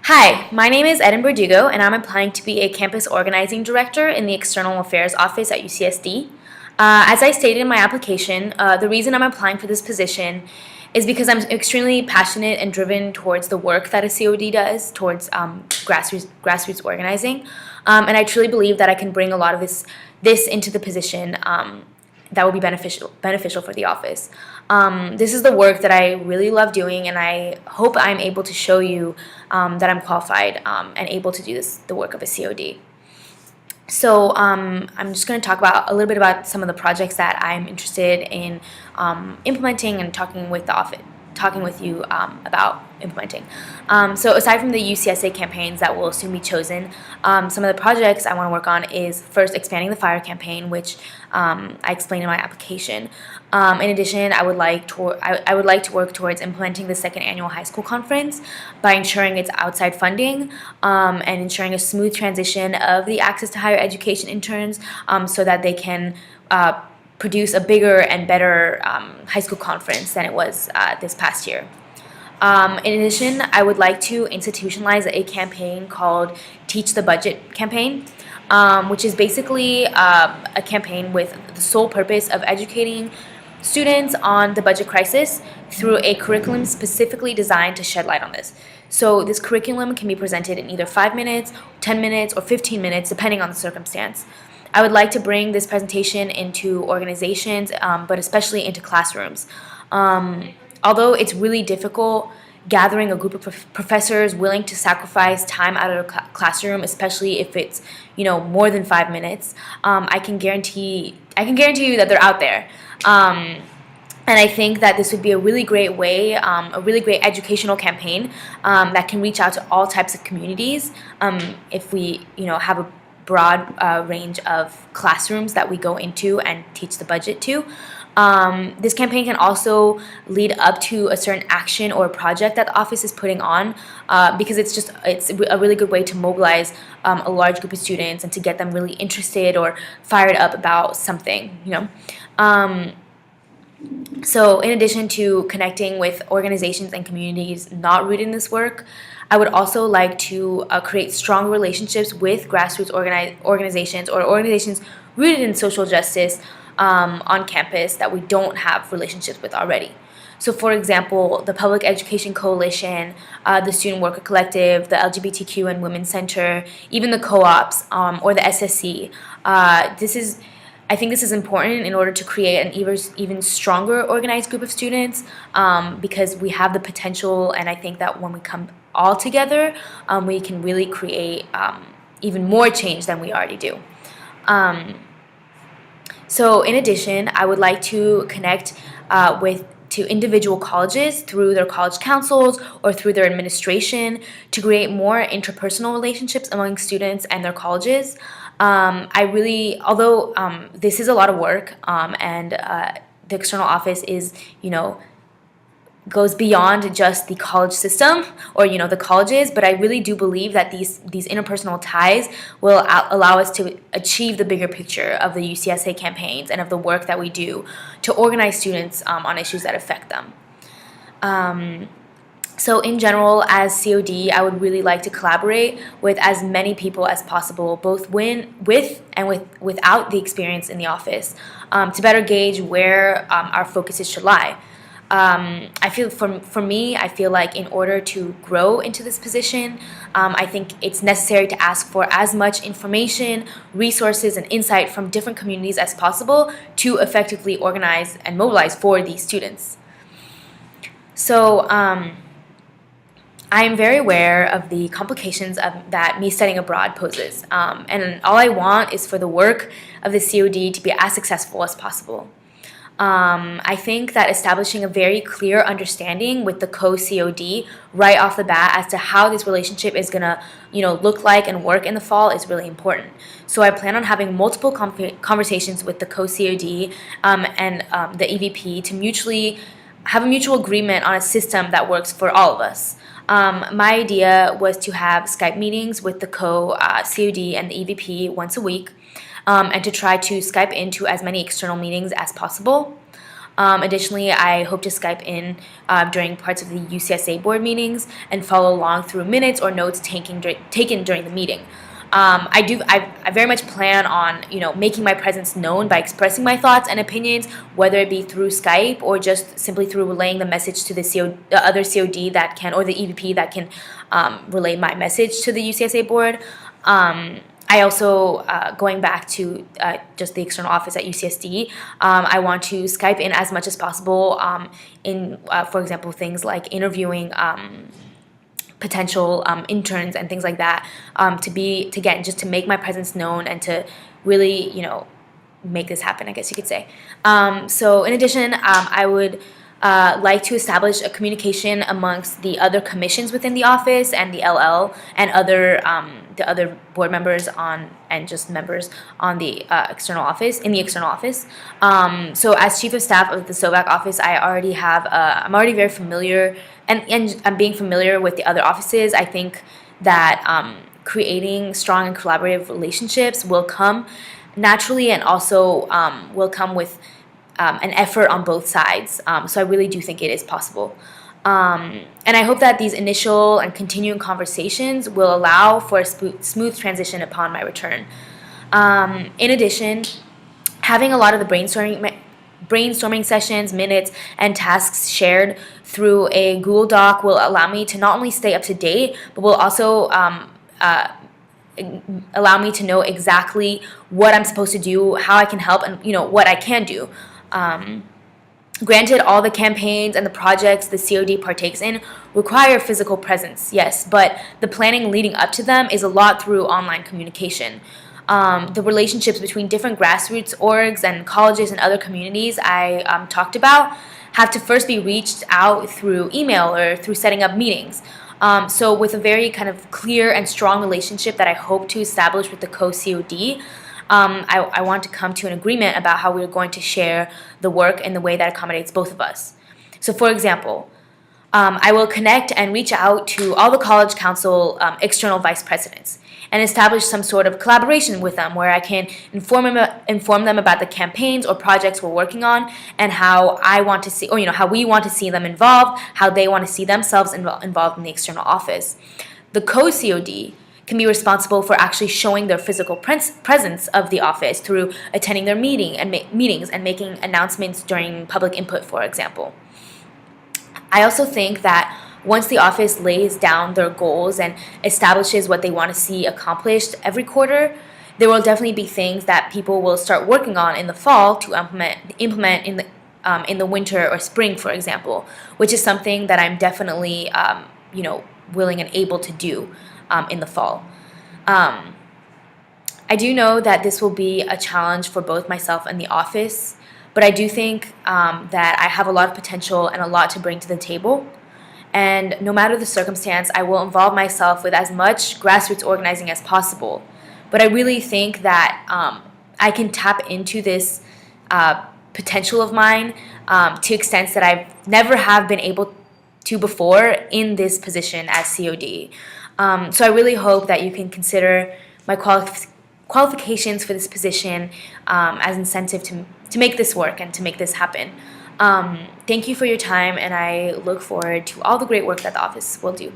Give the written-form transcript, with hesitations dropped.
Hi, my name is Eden Verdugo, and I'm applying to be a campus organizing director in the External Affairs Office at UCSD. As I stated in my application, the reason I'm applying for this position is because I'm extremely passionate and driven towards the work that a COD does, towards grassroots organizing, and I truly believe that I can bring a lot of this into the position that will be beneficial for the office. This is the work that I really love doing, and I hope I'm able to show you that I'm qualified and able to do the work of a COD. So I'm just going to talk about a little bit about some of the projects that I'm interested in implementing and talking with you about implementing. So aside from the UCSA campaigns that will soon be chosen, some of the projects I want to work on is first expanding the FIRE campaign, which I explained in my application. In addition, I would like to work towards implementing the second annual high school conference by ensuring its outside funding and ensuring a smooth transition of the access to higher education interns so that they can produce a bigger and better high school conference than it was this past year. In addition, I would like to institutionalize a campaign called Teach the Budget campaign, which is basically a campaign with the sole purpose of educating students on the budget crisis through a curriculum specifically designed to shed light on this. So this curriculum can be presented in either 5 minutes, 10 minutes, or 15 minutes, depending on the circumstance. I would like to bring this presentation into organizations, but especially into classrooms. Although it's really difficult gathering a group of professors willing to sacrifice time out of a classroom, especially if it's more than 5 minutes, I can guarantee you that they're out there. And I think that this would be a really great way, a really great educational campaign that can reach out to all types of communities if we have a broad range of classrooms that we go into and teach the budget to. This campaign can also lead up to a certain action or project that the office is putting on because it's a really good way to mobilize a large group of students and to get them really interested or fired up about something, So in addition to connecting with organizations and communities not rooted in this work, I would also like to create strong relationships with grassroots organizations or organizations rooted in social justice on campus that we don't have relationships with already. So for example, the Public Education Coalition, the Student Worker Collective, the LGBTQ and Women's Center, even the co-ops or the SSC. I think this is important in order to create an even stronger organized group of students because we have the potential, and I think that when we come all together, we can really create even more change than we already do. So in addition, I would like to connect to individual colleges through their college councils or through their administration to create more interpersonal relationships among students and their colleges. Although this is a lot of work and the external office is, goes beyond just the college system or the colleges, but I really do believe that these interpersonal ties will allow us to achieve the bigger picture of the UCSA campaigns and of the work that we do to organize students on issues that affect them. So in general, as COD, I would really like to collaborate with as many people as possible, both with and without the experience in the office, to better gauge where our focuses should lie. I feel for me, I feel like in order to grow into this position, I think it's necessary to ask for as much information, resources, and insight from different communities as possible to effectively organize and mobilize for these students. So I am very aware of the complications that me studying abroad poses, and all I want is for the work of the COD to be as successful as possible. I think that establishing a very clear understanding with the co-COD right off the bat as to how this relationship is gonna, look like and work in the fall is really important. So I plan on having multiple conversations with the co-COD and the EVP to mutually have a mutual agreement on a system that works for all of us. My idea was to have Skype meetings with the co-COD and the EVP once a week. And to try to Skype into as many external meetings as possible. Additionally, I hope to Skype in during parts of the UCSA board meetings and follow along through minutes or notes taken during the meeting. I very much plan on, making my presence known by expressing my thoughts and opinions, whether it be through Skype or just simply through relaying the message to the other COD that can, or the EVP that can relay my message to the UCSA board. I also, going back to just the external office at UCSD, I want to Skype in as much as possible in, for example, things like interviewing potential interns and things like that, just to make my presence known and to really, make this happen, I guess you could say. So in addition, I would like to establish a communication amongst the other commissions within the office and the LL and the other board members and just members on the external office. So as chief of staff of the SOVAC office, I'm already very familiar and I'm being familiar with the other offices. I think that creating strong and collaborative relationships will come naturally and also will come with an effort on both sides. So I really do think it is possible. And I hope that these initial and continuing conversations will allow for a smooth transition upon my return. In addition, having a lot of the brainstorming sessions, minutes, and tasks shared through a Google Doc will allow me to not only stay up to date, but will also allow me to know exactly what I'm supposed to do, how I can help, and what I can do. Granted, all the campaigns and the projects the COD partakes in require physical presence, yes, but the planning leading up to them is a lot through online communication. The relationships between different grassroots orgs and colleges and other communities I talked about have to first be reached out through email or through setting up meetings. So with a very kind of clear and strong relationship that I hope to establish with the co-COD, I want to come to an agreement about how we're going to share the work in the way that accommodates both of us. So for example, I will connect and reach out to all the College Council external vice presidents and establish some sort of collaboration with them where I can inform them about the campaigns or projects we're working on and how I want to see, or how we want to see them involved, how they want to see themselves involved in the external office. The co-COD can be responsible for actually showing their physical presence of the office through attending their meetings and making announcements during public input, for example. I also think that once the office lays down their goals and establishes what they want to see accomplished every quarter, there will definitely be things that people will start working on in the fall to implement in the winter or spring, for example, which is something that I'm definitely willing and able to do in the fall. I do know that this will be a challenge for both myself and the office, but I do think that I have a lot of potential and a lot to bring to the table. And no matter the circumstance, I will involve myself with as much grassroots organizing as possible. But I really think that I can tap into this potential of mine to extents that I've never have been able to before in this position as COD. So I really hope that you can consider my qualifications for this position as incentive to make this work and to make this happen. Thank you for your time, and I look forward to all the great work that the office will do.